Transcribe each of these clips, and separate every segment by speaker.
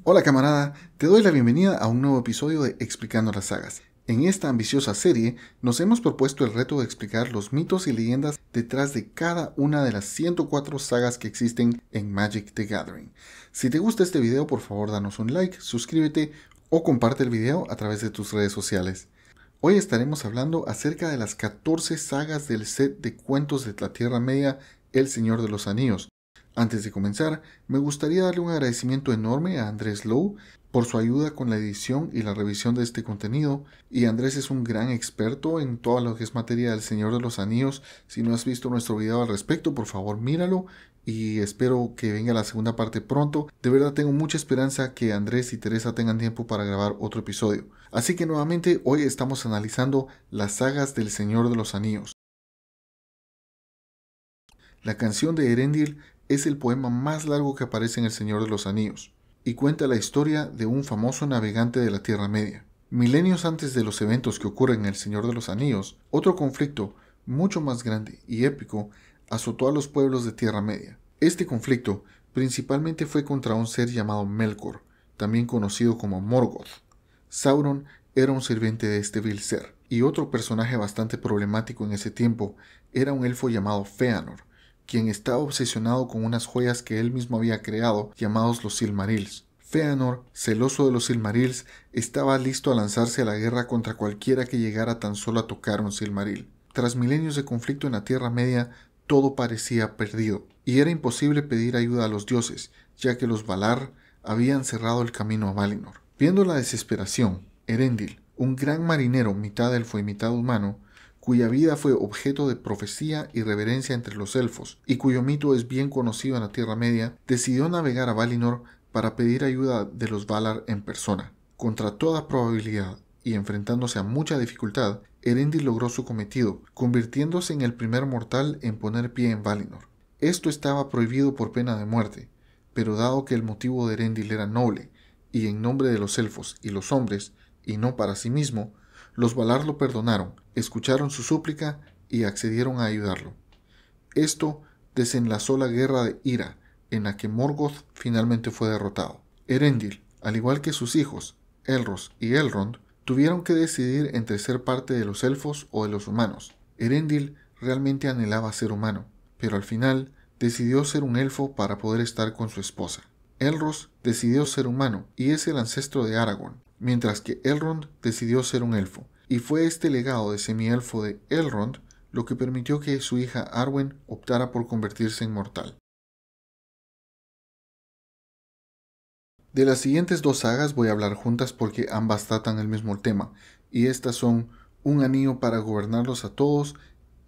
Speaker 1: Hola camarada, te doy la bienvenida a un nuevo episodio de Explicando las Sagas. En esta ambiciosa serie nos hemos propuesto el reto de explicar los mitos y leyendas detrás de cada una de las 104 sagas que existen en Magic the Gathering. Si te gusta este video, por favor danos un like, suscríbete o comparte el video a través de tus redes sociales. Hoy estaremos hablando acerca de las 14 sagas del set de cuentos de la Tierra Media, El Señor de los Anillos. Antes de comenzar, me gustaría darle un agradecimiento enorme a Andrés Lowe por su ayuda con la edición y la revisión de este contenido, y Andrés es un gran experto en todo lo que es materia del Señor de los Anillos. Si no has visto nuestro video al respecto, por favor míralo, y espero que venga la segunda parte pronto. De verdad tengo mucha esperanza que Andrés y Teresa tengan tiempo para grabar otro episodio. Así que nuevamente hoy estamos analizando las sagas del Señor de los Anillos. La canción de Elendil es el poema más largo que aparece en El Señor de los Anillos, y cuenta la historia de un famoso navegante de la Tierra Media. Milenios antes de los eventos que ocurren en El Señor de los Anillos, otro conflicto mucho más grande y épico azotó a los pueblos de Tierra Media. Este conflicto principalmente fue contra un ser llamado Melkor, también conocido como Morgoth. Sauron era un sirviente de este vil ser, y otro personaje bastante problemático en ese tiempo era un elfo llamado Fëanor, quien estaba obsesionado con unas joyas que él mismo había creado, llamados los Silmarils. Fëanor, celoso de los Silmarils, estaba listo a lanzarse a la guerra contra cualquiera que llegara tan solo a tocar un Silmaril. Tras milenios de conflicto en la Tierra Media, todo parecía perdido, y era imposible pedir ayuda a los dioses, ya que los Valar habían cerrado el camino a Valinor. Viendo la desesperación, Elendil, un gran marinero mitad elfo y mitad humano, cuya vida fue objeto de profecía y reverencia entre los elfos, y cuyo mito es bien conocido en la Tierra Media, decidió navegar a Valinor para pedir ayuda de los Valar en persona. Contra toda probabilidad, y enfrentándose a mucha dificultad, Elendil logró su cometido, convirtiéndose en el primer mortal en poner pie en Valinor. Esto estaba prohibido por pena de muerte, pero dado que el motivo de Elendil era noble, y en nombre de los elfos y los hombres, y no para sí mismo, los Valar lo perdonaron, escucharon su súplica y accedieron a ayudarlo. Esto desenlazó la guerra de ira, en la que Morgoth finalmente fue derrotado. Elendil, al igual que sus hijos, Elros y Elrond, tuvieron que decidir entre ser parte de los elfos o de los humanos. Elendil realmente anhelaba ser humano, pero al final decidió ser un elfo para poder estar con su esposa. Elros decidió ser humano y es el ancestro de Aragorn, mientras que Elrond decidió ser un elfo, y fue este legado de semielfo de Elrond lo que permitió que su hija Arwen optara por convertirse en mortal. De las siguientes dos sagas voy a hablar juntas porque ambas tratan el mismo tema, y estas son Un anillo para gobernarlos a todos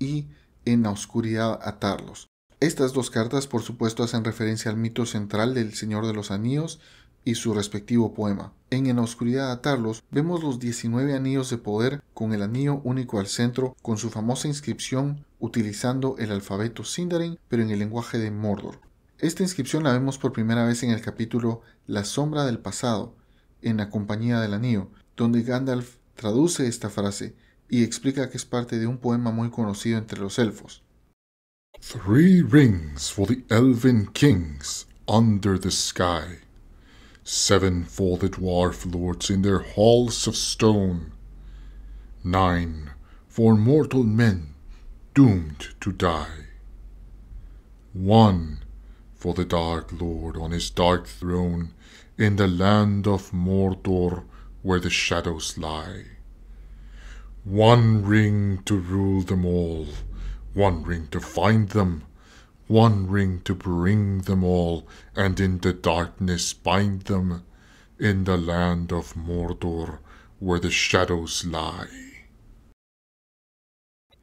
Speaker 1: y En la oscuridad atarlos. Estas dos cartas por supuesto hacen referencia al mito central del Señor de los Anillos y su respectivo poema. En la oscuridad atarlos vemos los 19 anillos de poder con el anillo único al centro con su famosa inscripción utilizando el alfabeto Sindarin pero en el lenguaje de Mordor. Esta inscripción la vemos por primera vez en el capítulo La sombra del pasado, en la compañía del anillo, donde Gandalf traduce esta frase y explica que es parte de un poema muy conocido entre los elfos.
Speaker 2: 3 rings for the elven kings under the sky, 7 for the dwarf lords in their halls of stone, 9 for mortal men doomed to die, 1 for the Dark Lord on his dark throne in the land of Mordor where the shadows lie. 1 ring to rule them all, 1 ring to find them, 1 ring to bring them all, and in the darkness bind them, in the land of Mordor, where the shadows lie.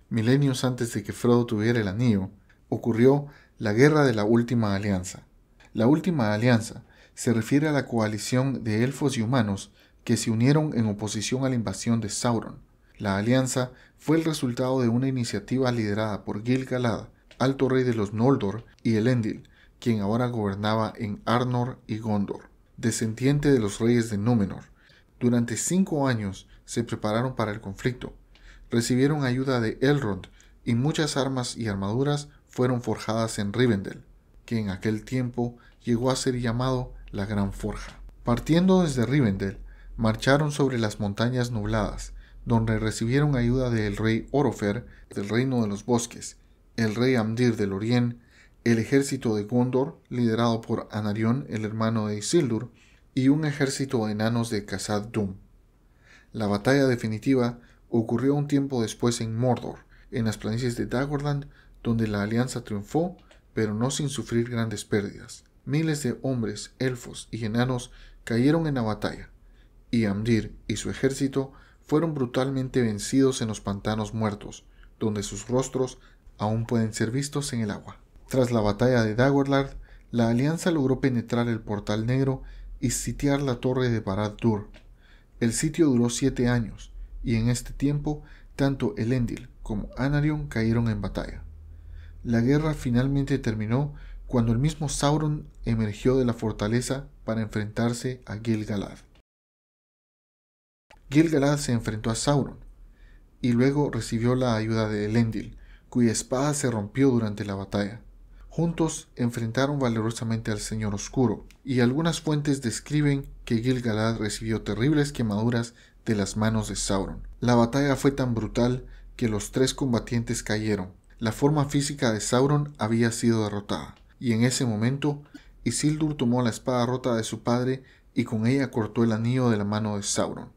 Speaker 1: Milenios antes de que Frodo tuviera el anillo, ocurrió la Guerra de la Última Alianza. La Última Alianza se refiere a la coalición de elfos y humanos que se unieron en oposición a la invasión de Sauron. La alianza fue el resultado de una iniciativa liderada por Gil-galad, alto rey de los Noldor, y Elendil, quien ahora gobernaba en Arnor y Gondor, descendiente de los reyes de Númenor. Durante 5 años se prepararon para el conflicto. Recibieron ayuda de Elrond y muchas armas y armaduras fueron forjadas en Rivendell, que en aquel tiempo llegó a ser llamado la Gran Forja. Partiendo desde Rivendell, marcharon sobre las montañas nubladas, donde recibieron ayuda del rey Orofer del Reino de los Bosques, el rey Amdir del Orien, el ejército de Gondor, liderado por Anarion, el hermano de Isildur, y un ejército de enanos de Khazad-dûm. La batalla definitiva ocurrió un tiempo después en Mordor, en las planicies de Dagorland, donde la alianza triunfó, pero no sin sufrir grandes pérdidas. Miles de hombres, elfos y enanos cayeron en la batalla, y Amdir y su ejército fueron brutalmente vencidos en los pantanos muertos, donde sus rostros aún pueden ser vistos en el agua. Tras la batalla de Dagorland, la alianza logró penetrar el Portal Negro y sitiar la torre de Barad-dûr. El sitio duró 7 años, y en este tiempo tanto Elendil como Anarion cayeron en batalla. La guerra finalmente terminó cuando el mismo Sauron emergió de la fortaleza para enfrentarse a Gil-galad. Gil-galad se enfrentó a Sauron, y luego recibió la ayuda de Elendil, cuya espada se rompió durante la batalla. Juntos enfrentaron valerosamente al Señor Oscuro, y algunas fuentes describen que Gil-galad recibió terribles quemaduras de las manos de Sauron. La batalla fue tan brutal que los 3 combatientes cayeron. La forma física de Sauron había sido derrotada, y en ese momento Isildur tomó la espada rota de su padre y con ella cortó el anillo de la mano de Sauron.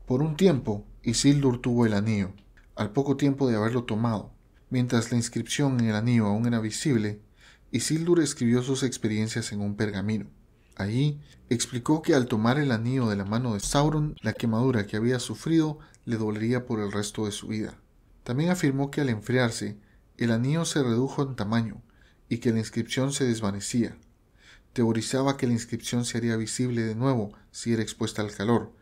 Speaker 1: Por un tiempo, Isildur tuvo el anillo. Al poco tiempo de haberlo tomado, mientras la inscripción en el anillo aún era visible, Isildur escribió sus experiencias en un pergamino. Allí explicó que al tomar el anillo de la mano de Sauron, la quemadura que había sufrido le dolería por el resto de su vida. También afirmó que al enfriarse, el anillo se redujo en tamaño y que la inscripción se desvanecía. Teorizaba que la inscripción se haría visible de nuevo si era expuesta al calor,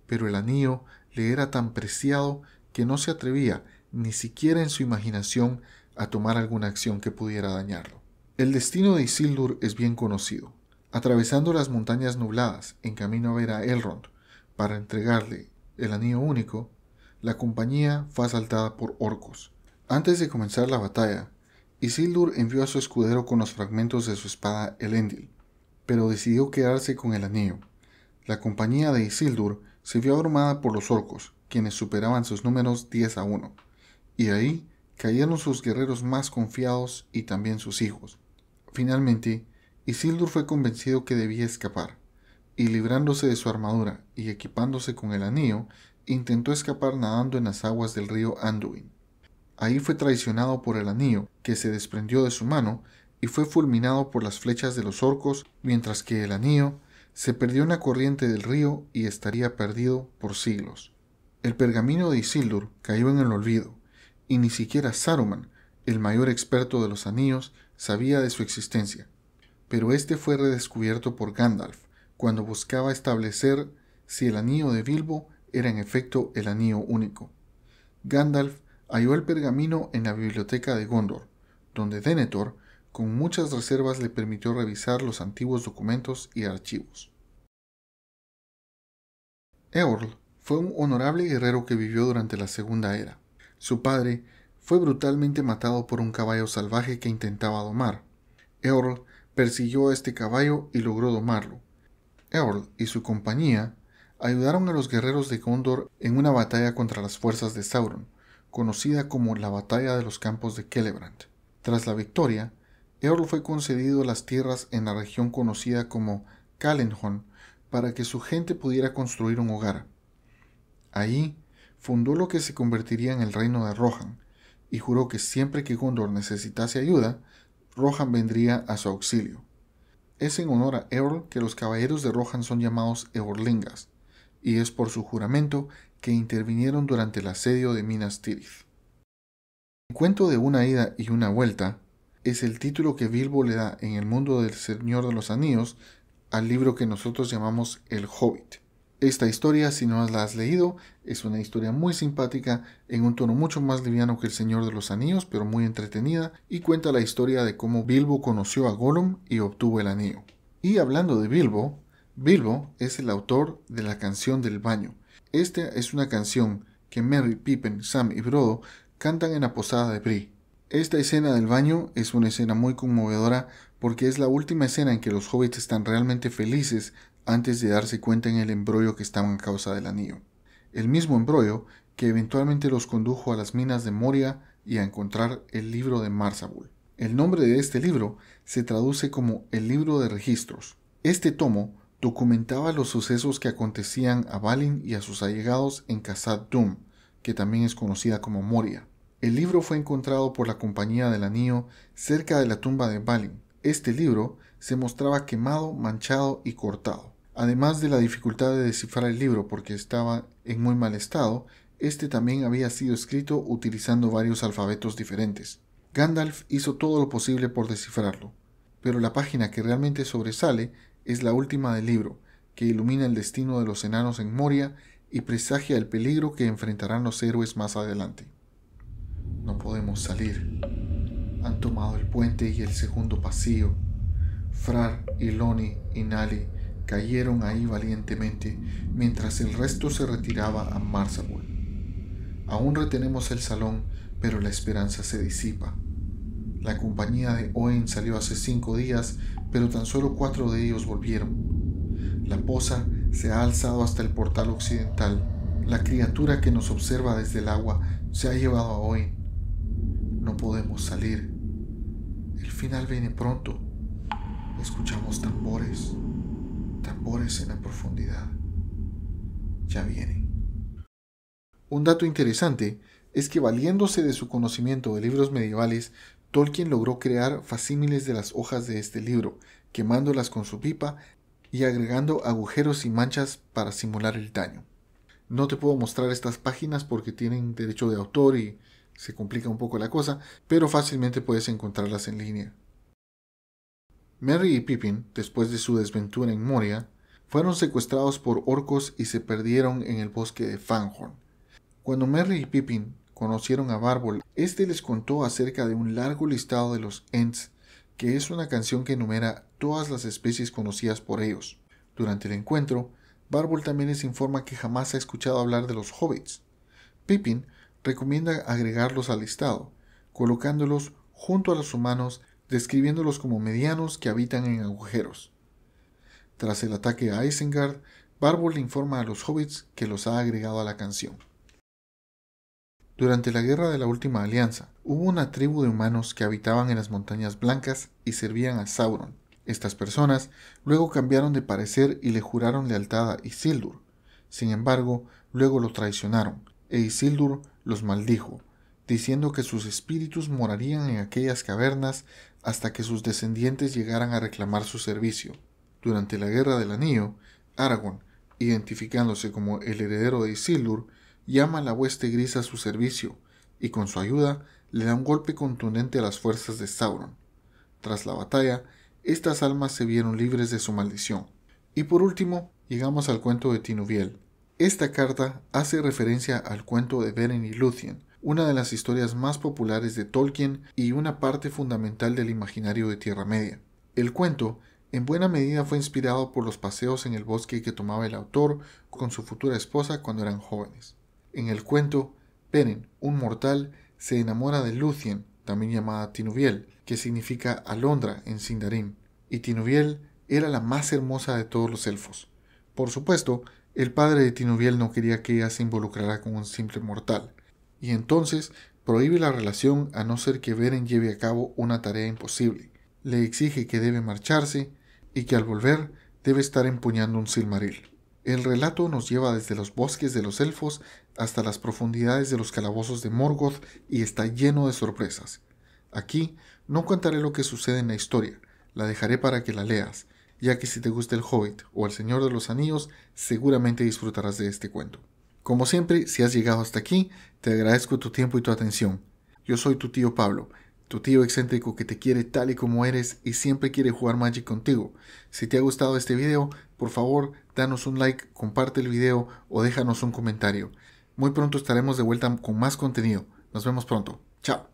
Speaker 1: pero el anillo le era tan preciado que no se atrevía, ni siquiera en su imaginación, a tomar alguna acción que pudiera dañarlo. El destino de Isildur es bien conocido. Atravesando las montañas nubladas en camino a ver a Elrond para entregarle el anillo único, la compañía fue asaltada por orcos. Antes de comenzar la batalla, Isildur envió a su escudero con los fragmentos de su espada Elendil, pero decidió quedarse con el anillo. La compañía de Isildur se vio abrumada por los orcos, quienes superaban sus números 10-1, y ahí cayeron sus guerreros más confiados y también sus hijos. Finalmente, Isildur fue convencido que debía escapar, y librándose de su armadura y equipándose con el anillo, intentó escapar nadando en las aguas del río Anduin. Ahí fue traicionado por el anillo, que se desprendió de su mano y fue fulminado por las flechas de los orcos, mientras que el anillo se perdió en la corriente del río y estaría perdido por siglos. El pergamino de Isildur cayó en el olvido, y ni siquiera Saruman, el mayor experto de los anillos, sabía de su existencia. Pero este fue redescubierto por Gandalf, cuando buscaba establecer si el anillo de Bilbo era en efecto el anillo único. Gandalf halló el pergamino en la biblioteca de Gondor, donde Denethor, con muchas reservas, le permitió revisar los antiguos documentos y archivos. Eorl fue un honorable guerrero que vivió durante la Segunda Era. Su padre fue brutalmente matado por un caballo salvaje que intentaba domar. Eorl persiguió a este caballo y logró domarlo. Eorl y su compañía ayudaron a los guerreros de Gondor en una batalla contra las fuerzas de Sauron, conocida como la Batalla de los Campos de Celebrant. Tras la victoria, Eorl fue concedido las tierras en la región conocida como Calenhon para que su gente pudiera construir un hogar. Allí fundó lo que se convertiría en el reino de Rohan, y juró que siempre que Gondor necesitase ayuda, Rohan vendría a su auxilio. Es en honor a Eorl que los caballeros de Rohan son llamados Eorlingas, y es por su juramento que intervinieron durante el asedio de Minas Tirith. El cuento de una ida y una vuelta es el título que Bilbo le da en el mundo del Señor de los Anillos al libro que nosotros llamamos El Hobbit. Esta historia, si no la has leído, es una historia muy simpática, en un tono mucho más liviano que El Señor de los Anillos, pero muy entretenida, y cuenta la historia de cómo Bilbo conoció a Gollum y obtuvo el anillo. Y hablando de Bilbo, Bilbo es el autor de la canción del baño. Esta es una canción que Merry, Pippin, Sam y Frodo cantan en la posada de Bree. Esta escena del baño es una escena muy conmovedora porque es la última escena en que los hobbits están realmente felices antes de darse cuenta en el embrollo que estaban a causa del anillo. El mismo embrollo que eventualmente los condujo a las minas de Moria y a encontrar el libro de Marzabul. El nombre de este libro se traduce como el libro de registros. Este tomo documentaba los sucesos que acontecían a Balin y a sus allegados en Khazad Dûm, que también es conocida como Moria. El libro fue encontrado por la Compañía del Anillo cerca de la tumba de Balin. Este libro se mostraba quemado, manchado y cortado. Además de la dificultad de descifrar el libro porque estaba en muy mal estado, este también había sido escrito utilizando varios alfabetos diferentes. Gandalf hizo todo lo posible por descifrarlo, pero la página que realmente sobresale es la última del libro, que ilumina el destino de los enanos en Moria y presagia el peligro que enfrentarán los héroes más adelante. No podemos salir. Han tomado el puente y el segundo pasillo. Frar, Iloni y Nali cayeron ahí valientemente, mientras el resto se retiraba a Marzabul. Aún retenemos el salón, pero la esperanza se disipa. La compañía de Oin salió hace 5 días, pero tan solo 4 de ellos volvieron. La poza se ha alzado hasta el portal occidental. La criatura que nos observa desde el agua se ha llevado a Oin. No podemos salir. El final viene pronto. Escuchamos tambores en la profundidad. Ya vienen. Un dato interesante es que valiéndose de su conocimiento de libros medievales, Tolkien logró crear facsímiles de las hojas de este libro, quemándolas con su pipa y agregando agujeros y manchas para simular el daño. No te puedo mostrar estas páginas porque tienen derecho de autor y se complica un poco la cosa, pero fácilmente puedes encontrarlas en línea. Merry y Pippin, después de su desventura en Moria, fueron secuestrados por orcos y se perdieron en el bosque de Fangorn. Cuando Merry y Pippin conocieron a Bárbol, este les contó acerca de un largo listado de los Ents, que es una canción que enumera todas las especies conocidas por ellos. Durante el encuentro, Bárbol también les informa que jamás ha escuchado hablar de los hobbits. Pippin recomienda agregarlos al listado, colocándolos junto a los humanos, describiéndolos como medianos que habitan en agujeros. Tras el ataque a Isengard, Bárbol le informa a los hobbits que los ha agregado a la canción. Durante la Guerra de la Última Alianza, hubo una tribu de humanos que habitaban en las Montañas Blancas y servían a Sauron. Estas personas luego cambiaron de parecer y le juraron lealtad a Isildur. Sin embargo, luego lo traicionaron, e Isildur los maldijo, diciendo que sus espíritus morarían en aquellas cavernas hasta que sus descendientes llegaran a reclamar su servicio. Durante la Guerra del Anillo, Aragorn, identificándose como el heredero de Isildur, llama a la hueste gris a su servicio y con su ayuda le da un golpe contundente a las fuerzas de Sauron. Tras la batalla, estas almas se vieron libres de su maldición. Y por último, llegamos al cuento de Tinuviel. Esta carta hace referencia al cuento de Beren y Lúthien, una de las historias más populares de Tolkien y una parte fundamental del imaginario de Tierra Media. El cuento, en buena medida, fue inspirado por los paseos en el bosque que tomaba el autor con su futura esposa cuando eran jóvenes. En el cuento, Beren, un mortal, se enamora de Lúthien, también llamada Tinuviel, que significa alondra en Sindarin, y Tinuviel era la más hermosa de todos los elfos. Por supuesto, el padre de Tinuviel no quería que ella se involucrara con un simple mortal, y entonces prohíbe la relación a no ser que Beren lleve a cabo una tarea imposible. Le exige que debe marcharse y que al volver debe estar empuñando un Silmaril. El relato nos lleva desde los bosques de los elfos hasta las profundidades de los calabozos de Morgoth y está lleno de sorpresas. Aquí no contaré lo que sucede en la historia, la dejaré para que la leas, ya que si te gusta El Hobbit o El Señor de los Anillos, seguramente disfrutarás de este cuento. Como siempre, si has llegado hasta aquí, te agradezco tu tiempo y tu atención. Yo soy tu tío Pablo, tu tío excéntrico que te quiere tal y como eres y siempre quiere jugar Magic contigo. Si te ha gustado este video, por favor, danos un like, comparte el video o déjanos un comentario. Muy pronto estaremos de vuelta con más contenido. Nos vemos pronto. Chao.